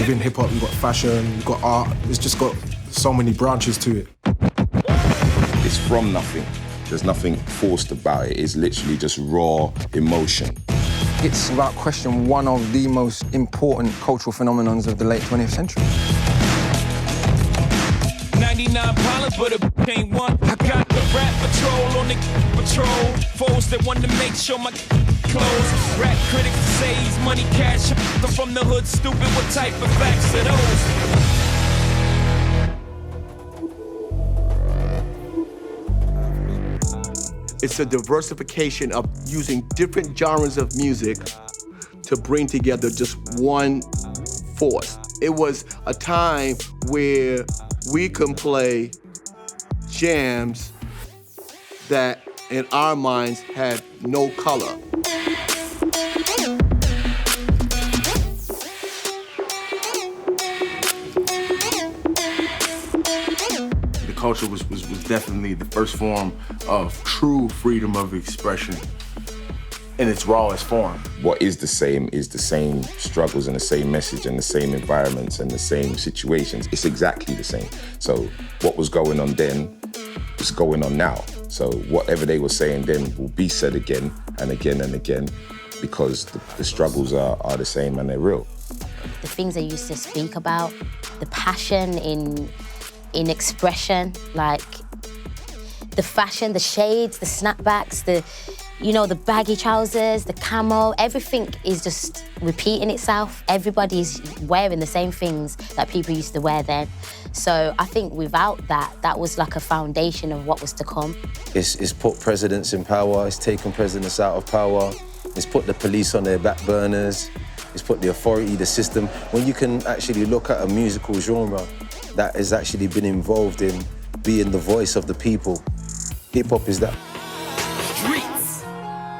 Within hip-hop, you've got fashion, you've got art. It's just got so many branches to it. It's from nothing. There's nothing forced about it. It's literally just raw emotion. It's without question one of the most important cultural phenomenons of the late 20th century. 99 pilots, but a ain't one. I got the rap patrol on the patrol. Foes that want to make sure my clothes. Rap critics say he's money cash. I'm from the hood, stupid. What type of facts are those? It's a diversification of using different genres of music to bring together just one force. It was a time where we can play jams that in our minds had no color. Culture was definitely the first form of true freedom of expression in its rawest form. What is the same struggles and the same message and the same environments and the same situations. It's exactly the same. So what was going on then is going on now. So whatever they were saying then will be said again and again and again because the struggles are the same and they're real. The things I used to speak about, the passion in expression, like the fashion, the shades, the snapbacks, the baggy trousers, the camo, everything is just repeating itself. Everybody's wearing the same things that people used to wear then. So I think without that was like a foundation of what was to come. It's put presidents in power, it's taken presidents out of power, it's put the police on their back burners, it's put the authority, the system. When you can actually look at a musical genre that has actually been involved in being the voice of the people. Hip-hop is that. Streets.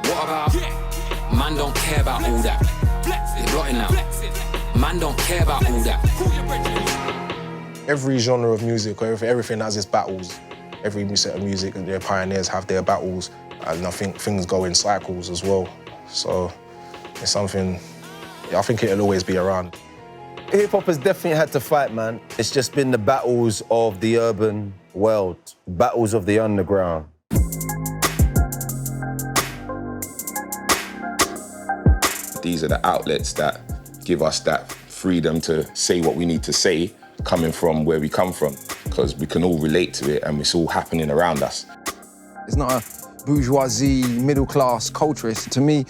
What about? Man don't care about all that. It's blotting out. Man don't care about all that. Every genre of music, or everything has its battles. Every set of music and their pioneers have their battles, and I think things go in cycles as well. So it's something, I think it'll always be around. Hip-hop has definitely had to fight, man. It's just been the battles of the urban world, battles of the underground. These are the outlets that give us that freedom to say what we need to say, coming from where we come from, because we can all relate to it and it's all happening around us. It's not a bourgeoisie, middle-class culture. To me,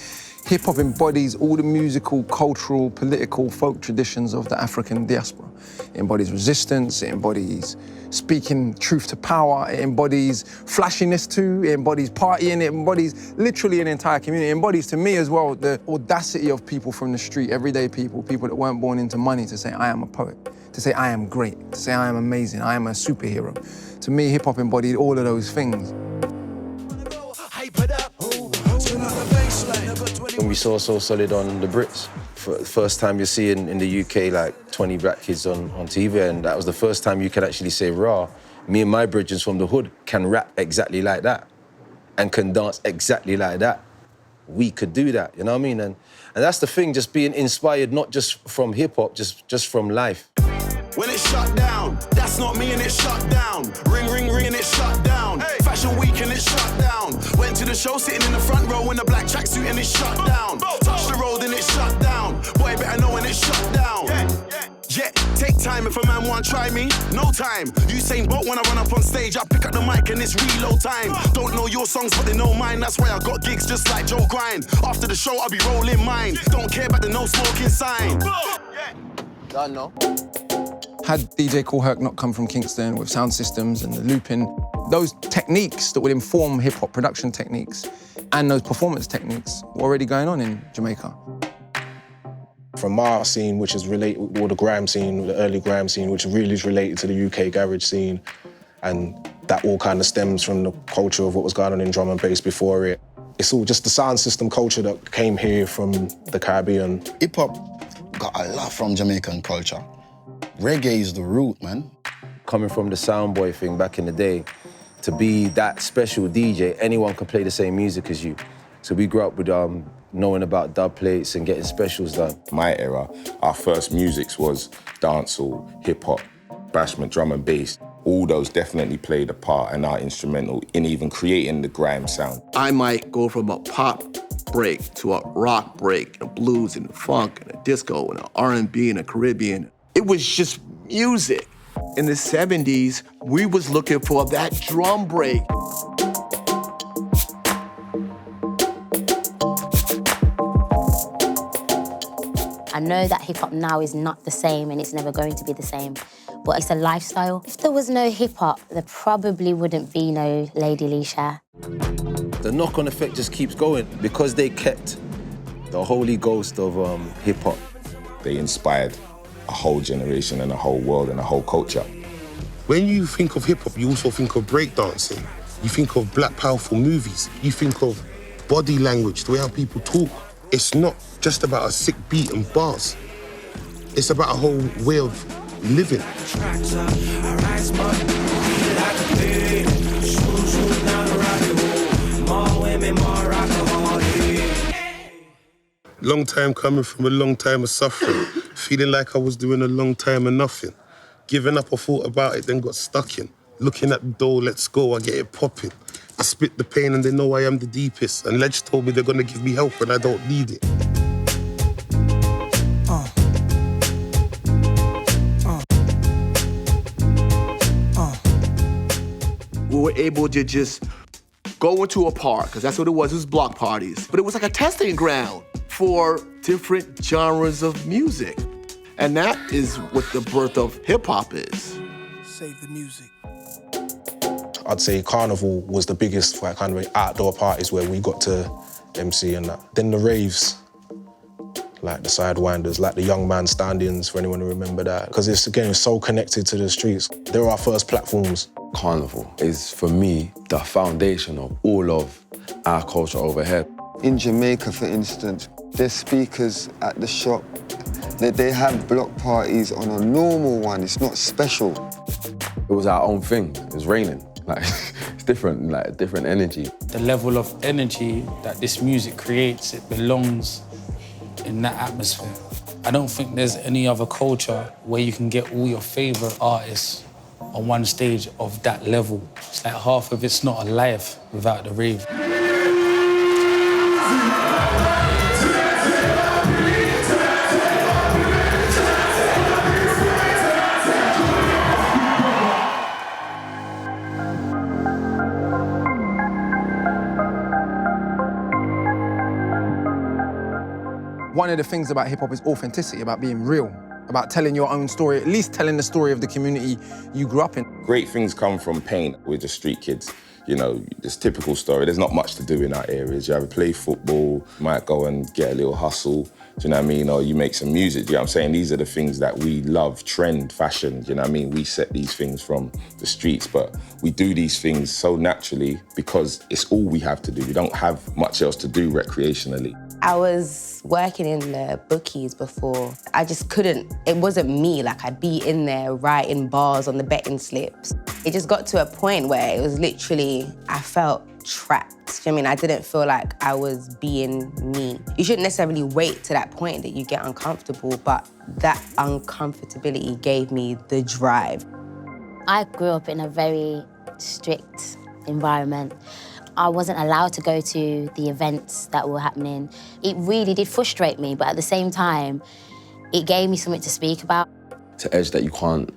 hip-hop embodies all the musical, cultural, political, folk traditions of the African diaspora. It embodies resistance, it embodies speaking truth to power, it embodies flashiness too, it embodies partying, it embodies literally an entire community. It embodies, to me as well, the audacity of people from the street, everyday people that weren't born into money, to say, I am a poet, to say, I am great, to say, I am amazing, I am a superhero. To me, hip-hop embodied all of those things. When we saw So Solid on the Brits, for the first time you're seeing in the UK like 20 black kids on TV, and that was the first time you could actually say, raw, me and my bridges from the hood can rap exactly like that and can dance exactly like that. We could do that, you know what I mean? And that's the thing, just being inspired not just from hip-hop, just from life. When it's shut down, that's not me and it's shut down. Ring, ring, ring and it's shut down. Hey. Fashion week and it's shut down. Went to the show sitting in the front row in a black tracksuit and it's shut down. Touch the road and it's shut down. Boy, better know when it's shut down. Yeah, take time if a man want try me. No time. Usain Bolt when I run up on stage, I pick up the mic and it's reload time. Don't know your songs, but they know mine. That's why I got gigs just like Joe Grind. After the show, I'll be rolling mine. Don't care about the no smoking sign. Done, no? Had DJ Kool Herc not come from Kingston with sound systems and the looping, those techniques that would inform hip-hop production techniques and those performance techniques were already going on in Jamaica. From our scene, which is related, or the grime scene, the early grime scene, which really is related to the UK garage scene, and that all kind of stems from the culture of what was going on in drum and bass before it. It's all just the sound system culture that came here from the Caribbean. Hip-hop got a lot from Jamaican culture. Reggae is the root, man. Coming from the soundboy thing back in the day, to be that special DJ, anyone could play the same music as you. So we grew up with knowing about dub plates and getting specials done. My era, our first musics was dancehall, hip-hop, bashment, drum and bass. All those definitely played a part and are instrumental in even creating the grime sound. I might go from a pop break to a rock break, and a blues and a funk and a disco and an R&B and a Caribbean. It was just music. In the 70s, we was looking for that drum break. I know that hip-hop now is not the same and it's never going to be the same, but it's a lifestyle. If there was no hip-hop, there probably wouldn't be no Lady Leisha. The knock-on effect just keeps going because they kept the holy ghost of hip-hop. They inspired a whole generation and a whole world and a whole culture. When you think of hip-hop, you also think of breakdancing. You think of black powerful movies. You think of body language, the way how people talk. It's not just about a sick beat and bars. It's about a whole way of living. Long time coming from a long time of suffering. Feeling like I was doing a long time of nothing. Giving up, I thought about it, then got stuck in. Looking at the door, let's go, I get it popping. I spit the pain and they know I am the deepest. And Ledge told me they're gonna give me help when I don't need it. We were able to just go into a park, because that's what it was block parties. But it was like a testing ground for different genres of music. And that is what the birth of hip-hop is. Save the music. I'd say Carnival was the biggest like, kind of outdoor parties where we got to MC and that. Then the raves, like the Sidewinders, like the Young Man Stand-ins, for anyone who remember that. Because it's, again, it's so connected to the streets. They were our first platforms. Carnival is, for me, the foundation of all of our culture over here. In Jamaica, for instance, there's speakers at the shop. They have block parties on a normal one. It's not special. It was our own thing. It was raining. Like, it's different, like different energy. The level of energy that this music creates, it belongs in that atmosphere. I don't think there's any other culture where you can get all your favorite artists on one stage of that level. It's like half of it's not alive without the rave. One of the things about hip-hop is authenticity, about being real, about telling your own story, at least telling the story of the community you grew up in. Great things come from pain. We're just street kids. You know, this typical story. There's not much to do in our areas. You either play football, you might go and get a little hustle, do you know what I mean? Or you make some music, do you know what I'm saying? These are the things that we love, trend, fashion, do you know what I mean? We set these things from the streets, but we do these things so naturally because it's all we have to do. We don't have much else to do recreationally. I was working in the bookies before. I just couldn't, it wasn't me. Like, I'd be in there writing bars on the betting slips. It just got to a point where it was literally, I felt trapped. I mean, I didn't feel like I was being me. You shouldn't necessarily wait to that point that you get uncomfortable, but that uncomfortability gave me the drive. I grew up in a very strict environment. I wasn't allowed to go to the events that were happening. It really did frustrate me, but at the same time, it gave me something to speak about. It's an edge that you can't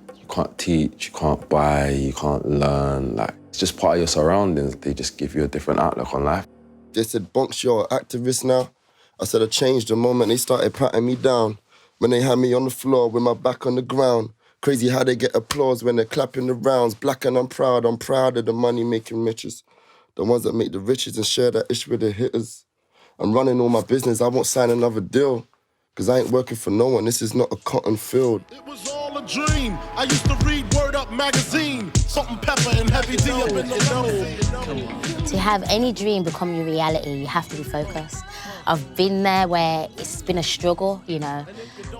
teach, you can't buy, you can't learn. Like, it's just part of your surroundings. They just give you a different outlook on life. They said, Bronx, you're an activist now. I said, I changed the moment they started patting me down. When they had me on the floor with my back on the ground. Crazy how they get applause when they're clapping the rounds. Black and I'm proud of the money-making riches. The ones that make the riches and share that ish with the hitters. I'm running all my business, I won't sign another deal. Cause I ain't working for no one, this is not a cotton field. It was all a dream. I used to read Word Up magazine. Salt and pepper and heavy D up in the nose. To have any dream become your reality, you have to be focused. I've been there where it's been a struggle, you know,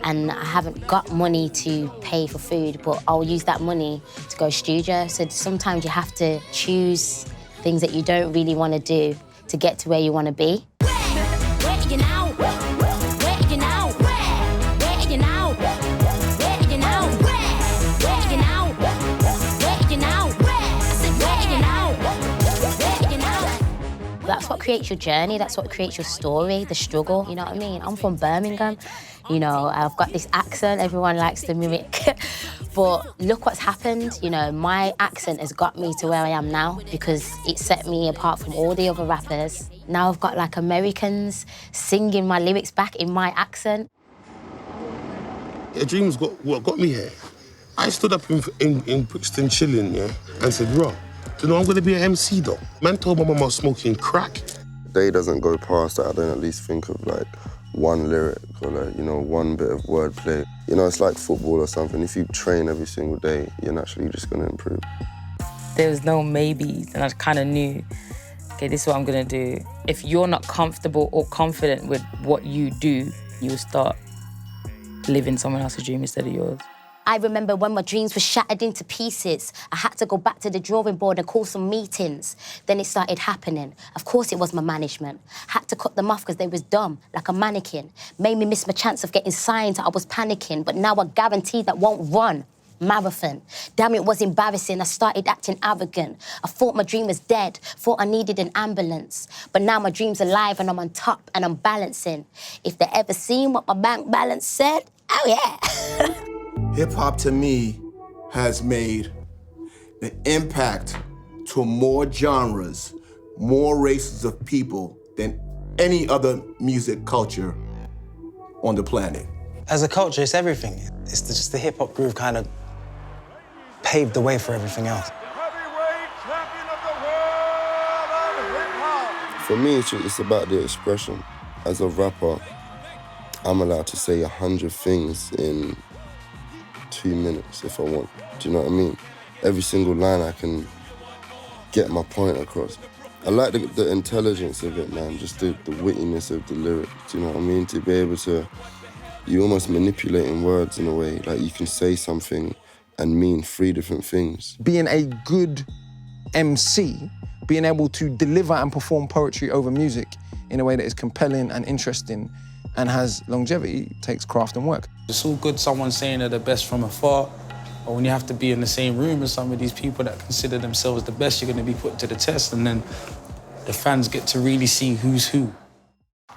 and I haven't got money to pay for food, but I'll use that money to go studio. So sometimes you have to choose things that you don't really want to do to get to where you want to be. are you now? Where are you now? Where are you now? Where are you now? Where are you now? Where are you now? Where are you now? Where are you now? That's what creates your journey, that's what creates your story, the struggle, you know what I mean? I'm from Birmingham, you know, I've got this accent, everyone likes to mimic. But look what's happened, you know, my accent has got me to where I am now because it set me apart from all the other rappers. Now I've got like Americans singing my lyrics back in my accent. A dream's what got me here. I stood up in Brixton chilling, yeah, and said, "Raw, do you know I'm gonna be an MC though?" Man told my mum I was smoking crack. Day doesn't go past that I don't at least think of like one lyric or like, you know, one bit of wordplay. You know, it's like football or something. If you train every single day, you're naturally just gonna improve. There was no maybes, and I kind of knew, okay, this is what I'm gonna do. If you're not comfortable or confident with what you do, you'll start living someone else's dream instead of yours. I remember when my dreams were shattered into pieces, I had to go back to the drawing board and call some meetings. Then it started happening. Of course it was my management. Had to cut them off because they was dumb, like a mannequin. Made me miss my chance of getting signed, I was panicking, but now I guarantee that won't run. Marathon. Damn, it was embarrassing. I started acting arrogant. I thought my dream was dead, thought I needed an ambulance. But now my dream's alive and I'm on top and I'm balancing. If they ever seen what my bank balance said, oh yeah. Hip-hop, to me, has made an impact to more genres, more races of people than any other music culture on the planet. As a culture, it's everything. It's just the hip-hop groove kind of paved the way for everything else. For me, it's about the expression. As a rapper, I'm allowed to say 100 things in 2 minutes if I want. Do you know what I mean? Every single line I can get my point across. I like the intelligence of it, man, just the wittiness of the lyrics, do you know what I mean? To be able to, you're almost manipulating words in a way, like you can say something and mean 3 different things. Being a good MC, being able to deliver and perform poetry over music in a way that is compelling and interesting and has longevity, takes craft and work. It's all good someone saying they're the best from afar, but when you have to be in the same room as some of these people that consider themselves the best, you're going to be put to the test, and then the fans get to really see who's who.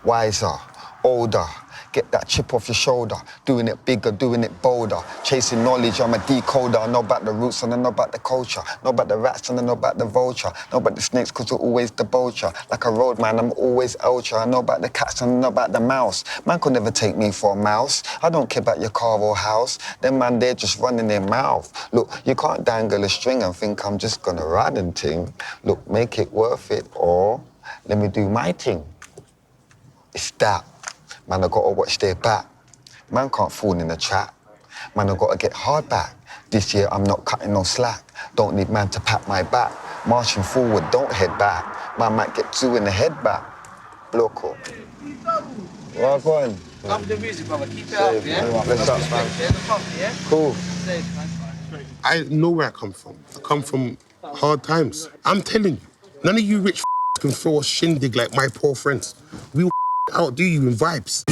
Wiser, older, get that chip off your shoulder, doing it bigger, doing it bolder, chasing knowledge, I'm a decoder, I know about the roots and I know about the culture, know about the rats and I know about the vulture, know about the snakes cause we're always the vulture, like a roadman, I'm always ultra, I know about the cats and I know about the mouse, man could never take me for a mouse, I don't care about your car or house, them man they're just running their mouth, look, you can't dangle a string and think I'm just gonna ride and ting, look, make it worth it, or let me do my thing, it's that. Man, I gotta watch their back. Man can't fall in the trap. Man, I gotta get hard back. This year, I'm not cutting no slack. Don't need man to pat my back. Marching forward, don't head back. Man might get 2 in the head back. Bloco. Well, go on. Love the music, brother. Keep it up, yeah? Let's up, man. Yeah? Cool. I know where I come from. I come from hard times. I'm telling you, none of you rich can throw a shindig like my poor friends. We will outdo you in vibes.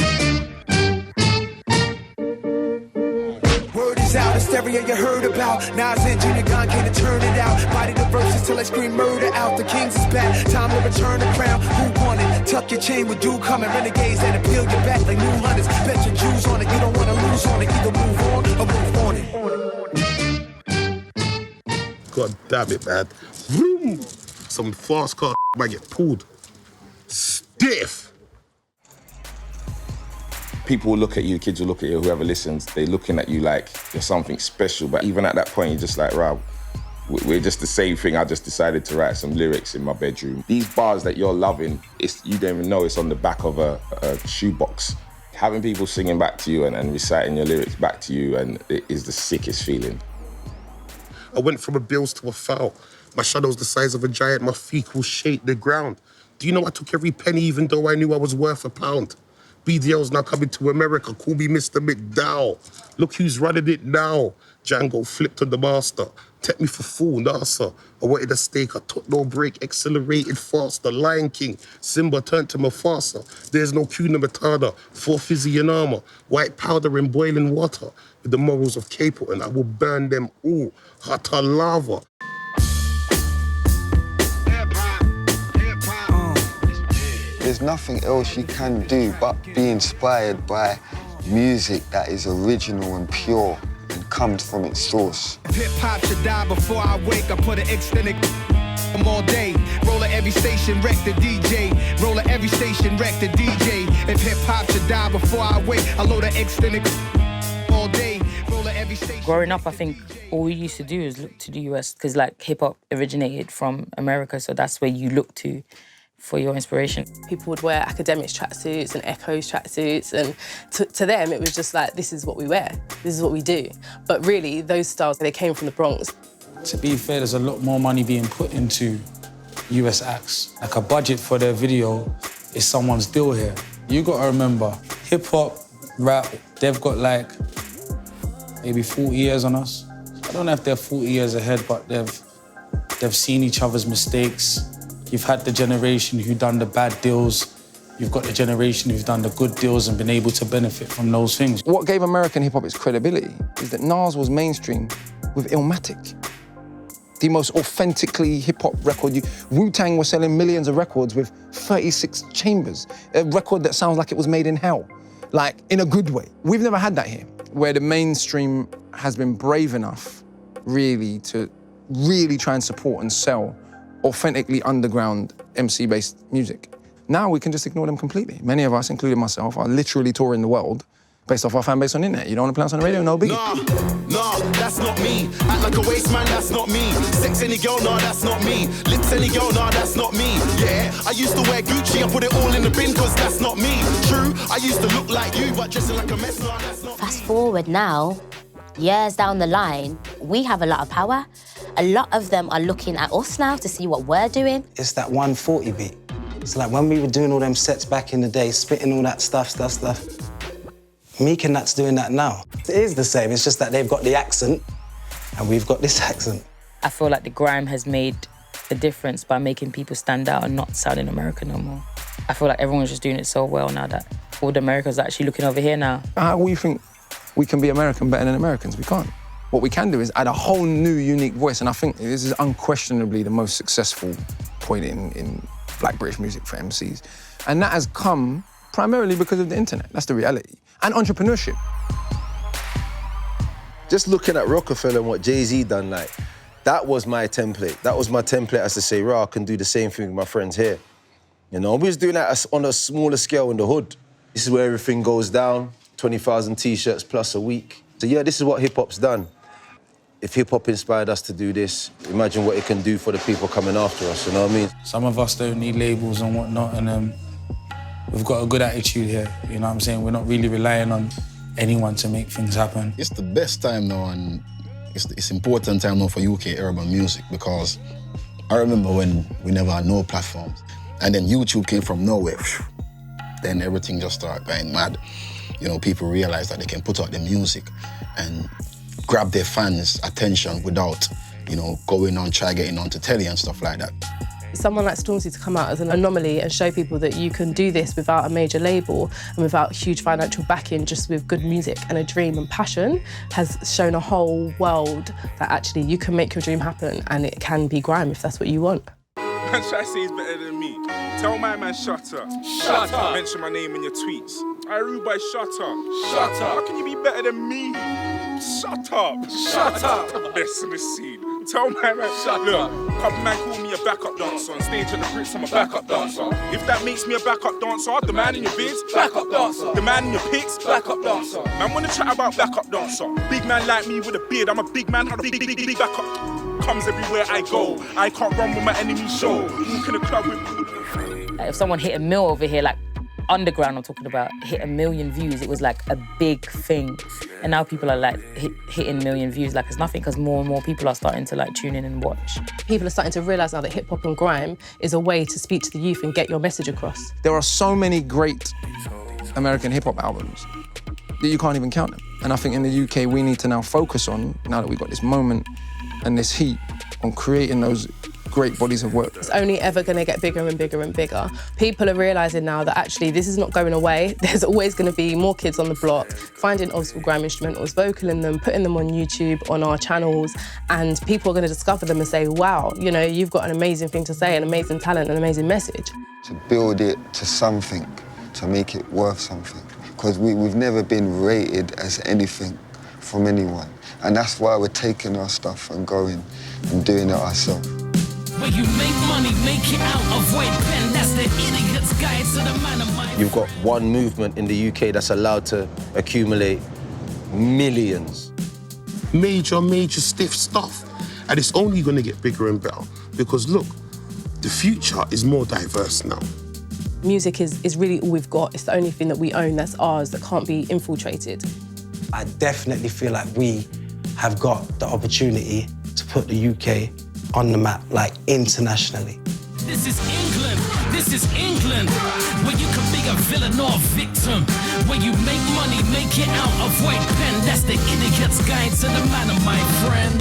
Word is out, the stereo you heard about. Nas and Junior Gun can't turn it out. Body the verses till I scream murder out. The Kings is back, time to return the crown. Who won it? Tuck your chain with dude coming. Renegades that appeal your back like new hunters. Bet your Jews on it, you don't wanna lose on it. Either move on or move on it. God damn it, man. Vroom. Some fast car might get pulled. Stiff. People will look at you, kids will look at you, whoever listens, they're looking at you like you're something special. But even at that point, you're just like, right, we're just the same thing. I just decided to write some lyrics in my bedroom. These bars that you're loving, you don't even know it's on the back of a shoebox. Having people singing back to you and reciting your lyrics back to you, and it is the sickest feeling. I went from a bills to a foul. My shadow's the size of a giant, my feet will shake the ground. Do you know I took every penny even though I knew I was worth £1? BDL's now coming to America. Call me Mr. McDowell. Look who's running it now. Django flipped on the master. Take me for fool, nah, sir. I wanted a steak, I took no break, accelerated faster. Lion King, Simba turned to Mufasa. There's no Kuna Matata, 4 fizzy in armor, white powder in boiling water. With the morals of Capleton, I will burn them all. Hotter lava. There's nothing else you can do but be inspired by music that is original and pure and comes from its source. Hip-hop should die before I wake. I put an extended all day. Roller every station, wreck the DJ. Roller every station, wreck the DJ. If hip-hop should die before I wake, I load an extended all day. Roller every station. Growing up, I think all we used to do is look to the US because like hip-hop originated from America, so that's where you look to for your inspiration. People would wear academics tracksuits and Echoes tracksuits, and to them it was just like, this is what we wear, this is what we do. But really, those styles, they came from the Bronx. To be fair, there's a lot more money being put into US acts. Like a budget for their video is someone's deal here. You gotta remember, hip-hop, rap, they've got like maybe 40 years on us. I don't know if they're 40 years ahead, but they've seen each other's mistakes. You've had the generation who done the bad deals. You've got the generation who've done the good deals and been able to benefit from those things. What gave American hip-hop its credibility is that Nas was mainstream with Illmatic, the most authentically hip-hop record. Wu-Tang was selling millions of records with 36 chambers, a record that sounds like it was made in hell, like in a good way. We've never had that here, where the mainstream has been brave enough really to really try and support and sell authentically underground MC-based music. Now we can just ignore them completely. Many of us, including myself, are literally touring the world based off our fan base on the internet. You don't want to play us on the radio? No biggie. Nah, that's not me. Act like a waste man, that's not me. Sex any girl, nah, that's not me. Lips any girl, nah, that's not me. Yeah, I used to wear Gucci, I put it all in the bin, cause that's not me. True, I used to look like you, but dressing like a mess, nah, that's not me. Fast forward now, years down the line, we have a lot of power. A lot of them are looking at us now to see what we're doing. It's that 140 beat. It's like when we were doing all them sets back in the day, spitting all that stuff. Meek and that's doing that now. It is the same, it's just that they've got the accent and we've got this accent. I feel like the grime has made a difference by making people stand out and not sounding American no more. I feel like everyone's just doing it so well now that all the Americans are actually looking over here now. How we think we can be American better than Americans? We can't. What we can do is add a whole new, unique voice, and I think this is unquestionably the most successful point in Black British music for MCs. And that has come primarily because of the internet. That's the reality. And entrepreneurship. Just looking at Rockefeller and what Jay-Z done, like, that was my template. That was my template as to say, I can do the same thing with my friends here. You know, we was doing that on a smaller scale in the hood. This is where everything goes down, 20,000 T-shirts plus a week. So yeah, this is what hip-hop's done. If hip-hop inspired us to do this, imagine what it can do for the people coming after us, you know what I mean? Some of us don't need labels and whatnot, and we've got a good attitude here, you know what I'm saying? We're not really relying on anyone to make things happen. It's the best time now, and it's important time now for UK urban music, because I remember when we never had no platforms, and then YouTube came from nowhere. Then everything just started going mad. You know, people realized that they can put out their music and grab their fans' attention without, you know, going on, getting onto telly and stuff like that. Someone like Stormzy to come out as an anomaly and show people that you can do this without a major label and without huge financial backing, just with good music and a dream and passion, has shown a whole world that actually you can make your dream happen and it can be grime if that's what you want. Man, should I say he's better than me? Tell my man, shut up. Shut up. Mention my name in your tweets. I rude by shut up. Shut up. How can you be better than me? Shut up. Shut up. Best in the scene. Tell my man, look, couple man call me a backup dancer. On stage at the Brits, I'm a backup dancer. If that makes me a backup dancer, the man in your vids, backup dancer. The man in your pics, backup dancer. Man, wanna chat about backup dancer. Big man like me with a beard, I'm a big man, had a big backup. Comes everywhere I go. I can't run with my enemy show. Walk in the club with... Like if someone hit a mill over here, like underground I'm talking about, hit 1 million views, it was like a big thing. And now people are like hitting 1 million views like it's nothing, because more and more people are starting to like tune in and watch. People are starting to realise now that hip-hop and grime is a way to speak to the youth and get your message across. There are so many great American hip-hop albums that you can't even count them. And I think in the UK, we need to now focus on, now that we've got this moment and this heat, on creating those great bodies of work. It's only ever going to get bigger and bigger and bigger. People are realising now that actually this is not going away. There's always going to be more kids on the block, finding old school grime instrumentals, vocaling them, putting them on YouTube, on our channels, and people are going to discover them and say, wow, you know, you've got an amazing thing to say, an amazing talent, an amazing message. To build it to something, to make it worth something. Because we've never been rated as anything from anyone. And that's why we're taking our stuff and going and doing it ourselves. Where you make money, make it out, avoid pen, that's the idiot's guide to the man of mind. You've got one movement in the UK that's allowed to accumulate millions. Major stiff stuff. And it's only going to get bigger and better. Because look, the future is more diverse now. Music is really all we've got. It's the only thing that we own that's ours, that can't be infiltrated. I definitely feel like we have got the opportunity to put the UK on the map, like internationally. This is England, this is England, where you can be a villain or a victim, where you make money, make it out, avoid pen, that's the idiot's guide to the man of my friend.